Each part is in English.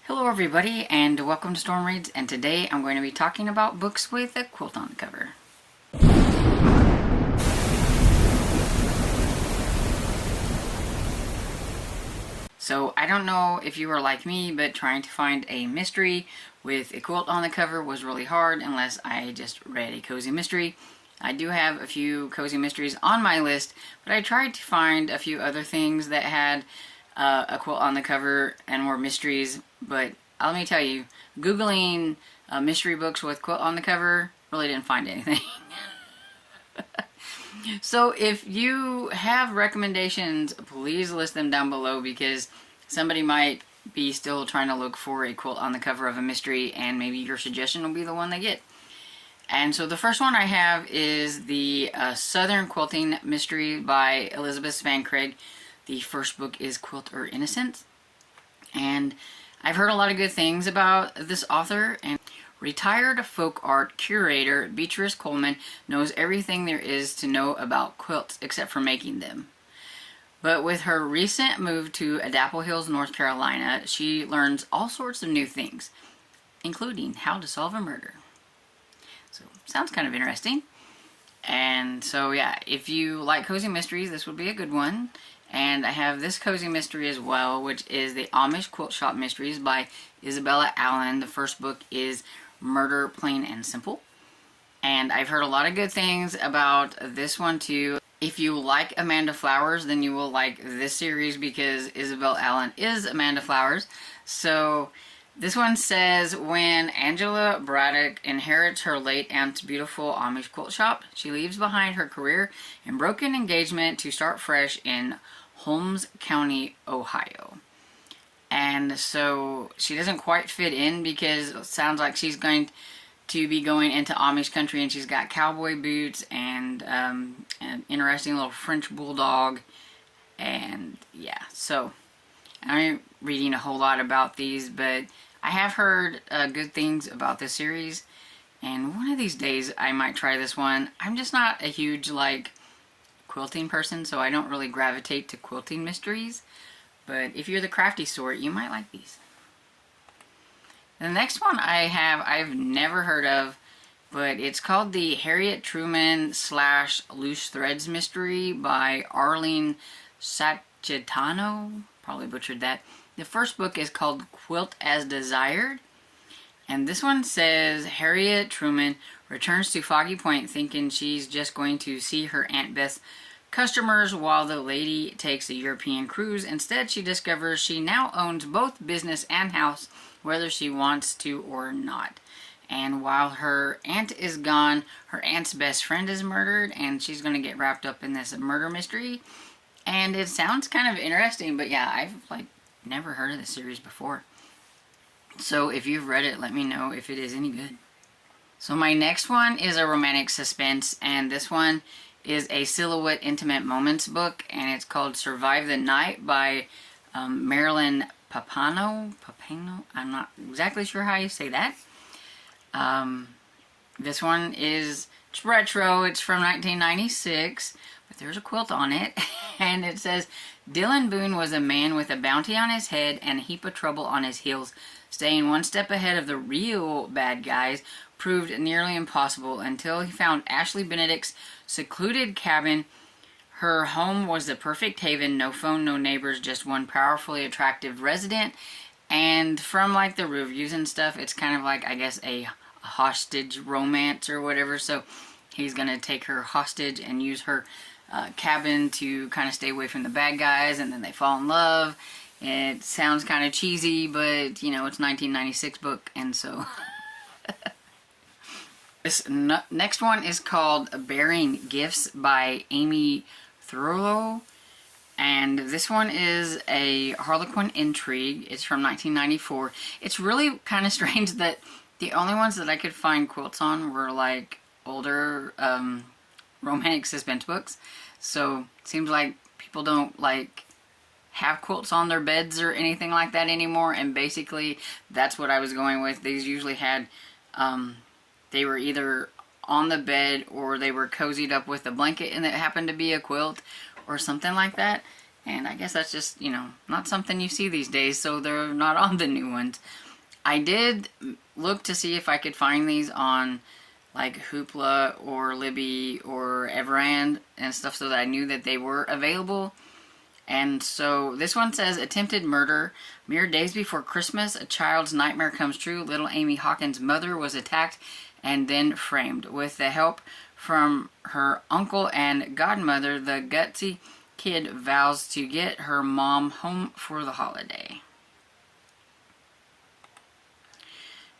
Hello everybody and welcome to Storm Reads, and today I'm going to be talking about books with a quilt on the cover. So I don't know if you were like me, but trying to find a mystery with a quilt on the cover was really hard unless I just read a cozy mystery. I do have a few cozy mysteries on my list, but I tried to find a few other things that had a quilt on the cover and were mysteries, but let me tell you, Googling mystery books with quilt on the cover really didn't find anything. So if you have recommendations, please list them down below, because somebody might be still trying to look for a quilt on the cover of a mystery, and maybe your suggestion will be the one they get. And so the first one I have is the Southern Quilting Mystery by Elizabeth Van Craig. The first book is Quilt or Innocence. And I've heard a lot of good things about this author, and retired folk art curator Beatrice Coleman knows everything there is to know about quilts except for making them. But with her recent move to Adapple Hills, North Carolina, she learns all sorts of new things, including how to solve a murder. So, sounds kind of interesting. And so yeah, if you like cozy mysteries, this would be a good one. And I have this cozy mystery as well, which is the Amish Quilt Shop Mysteries by Isabella Allen. The first book is Murder Plain and Simple. And I've heard a lot of good things about this one too. If you like Amanda Flowers, then you will like this series, because Isabel Allen is Amanda Flowers. So this one says, when Angela Braddock inherits her late aunt's beautiful Amish quilt shop, she leaves behind her career and broken engagement to start fresh in Holmes County, Ohio. And so she doesn't quite fit in, because it sounds like she's going to be going into Amish country, and she's got cowboy boots and an interesting little French bulldog. And yeah, so I ain't reading a whole lot about these, but I have heard good things about this series, and one of these days I might try this one. I'm just not a huge quilting person, so I don't really gravitate to quilting mysteries, but if you're the crafty sort, you might like these. The next one I've never heard of, but it's called the Harriet Truman / Loose Threads Mystery by Arlene Sacchitano. Probably butchered that. The first book is called Quilt as Desired, and this one says Harriet Truman returns to Foggy Point thinking she's just going to see her Aunt Beth's customers while the lady takes a European cruise. Instead, she discovers she now owns both business and house, whether she wants to or not. And while her aunt is gone, her aunt's best friend is murdered, and she's going to get wrapped up in this murder mystery. And it sounds kind of interesting, but yeah, I've never heard of this series before. So if you've read it, let me know if it is any good. So my next one is a romantic suspense, and this one is a Silhouette Intimate Moments book, and it's called Survive the Night by Marilyn Papano. I'm not exactly sure how you say that. This one it's retro. It's from 1996, but there's a quilt on it, and it says, Dylan Boone was a man with a bounty on his head and a heap of trouble on his heels. Staying one step ahead of the real bad guys proved nearly impossible until he found Ashley Benedict's secluded cabin. Her home was the perfect haven, no phone, no neighbors, just one powerfully attractive resident. And from the reviews and stuff, it's kind of I guess a hostage romance or whatever. So he's gonna take her hostage and use her cabin to kind of stay away from the bad guys, and then they fall in love. It sounds kind of cheesy, but you know, it's 1996 book, and so this next one is called Bearing Gifts by Amy Thurlow, and this one is a Harlequin intrigue. It's from 1994. It's really kind of strange that the only ones that I could find quilts on were older romantic suspense books. So it seems like people don't have quilts on their beds or anything like that anymore, and basically that's what I was going with. These usually had they were either on the bed or they were cozied up with a blanket and it happened to be a quilt or something like that. And I guess that's just, you know, not something you see these days, so they're not on the new ones. I did look to see if I could find these on like Hoopla or Libby or Everand and stuff, so that I knew that they were available. And so this one says, attempted murder. Mere days before Christmas, a child's nightmare comes true. Little Amy Hawkins' mother was attacked and then framed. With the help from her uncle and godmother, the gutsy kid vows to get her mom home for the holiday.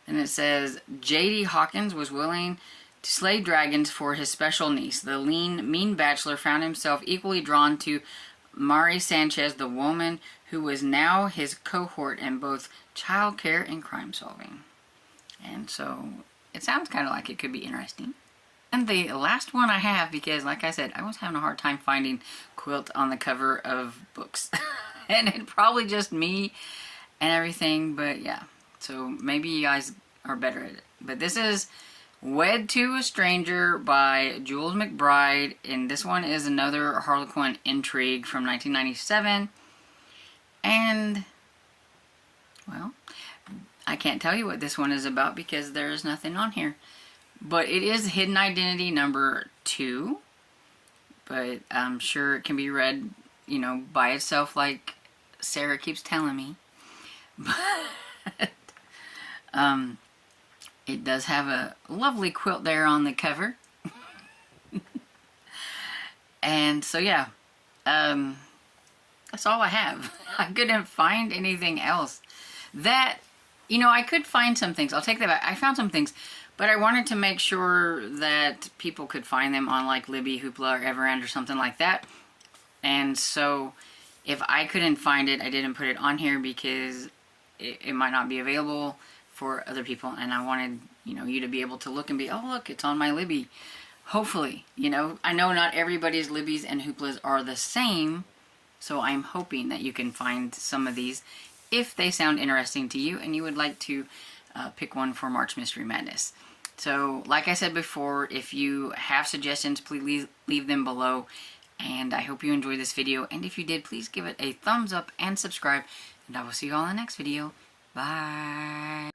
And it says, J.D. Hawkins was willing to slay dragons for his special niece. The lean, mean bachelor found himself equally drawn to Mari Sanchez, the woman who was now his cohort in both childcare and crime solving. And so it sounds kind of like it could be interesting. And the last one I have, because like I said, I was having a hard time finding Quilt on the cover of books. And it's probably just me and everything, but yeah. So maybe you guys are better at it. But this is Wed to a Stranger by Jules McBride, and this one is another Harlequin intrigue from 1997. And, well, I can't tell you what this one is about because there's nothing on here. But it is Hidden Identity number 2. But I'm sure it can be read, you know, by itself like Sarah keeps telling me. But, it does have a lovely quilt there on the cover. And so yeah, that's all I have. I couldn't find anything else. That, you know, I could find some things. I'll take that back. I found some things, but I wanted to make sure that people could find them on like Libby, Hoopla, or Everand or something like that. And so if I couldn't find it, I didn't put it on here because it might not be available for other people, and I wanted, you know, you to be able to look and be, oh look, it's on my Libby. Hopefully, you know, I know not everybody's Libby's and Hooplas are the same, so I'm hoping that you can find some of these if they sound interesting to you and you would like to pick one for March Mystery Madness. So, like I said before, if you have suggestions, please leave them below, and I hope you enjoyed this video, and if you did, please give it a thumbs up and subscribe, and I will see you all in the next video. Bye.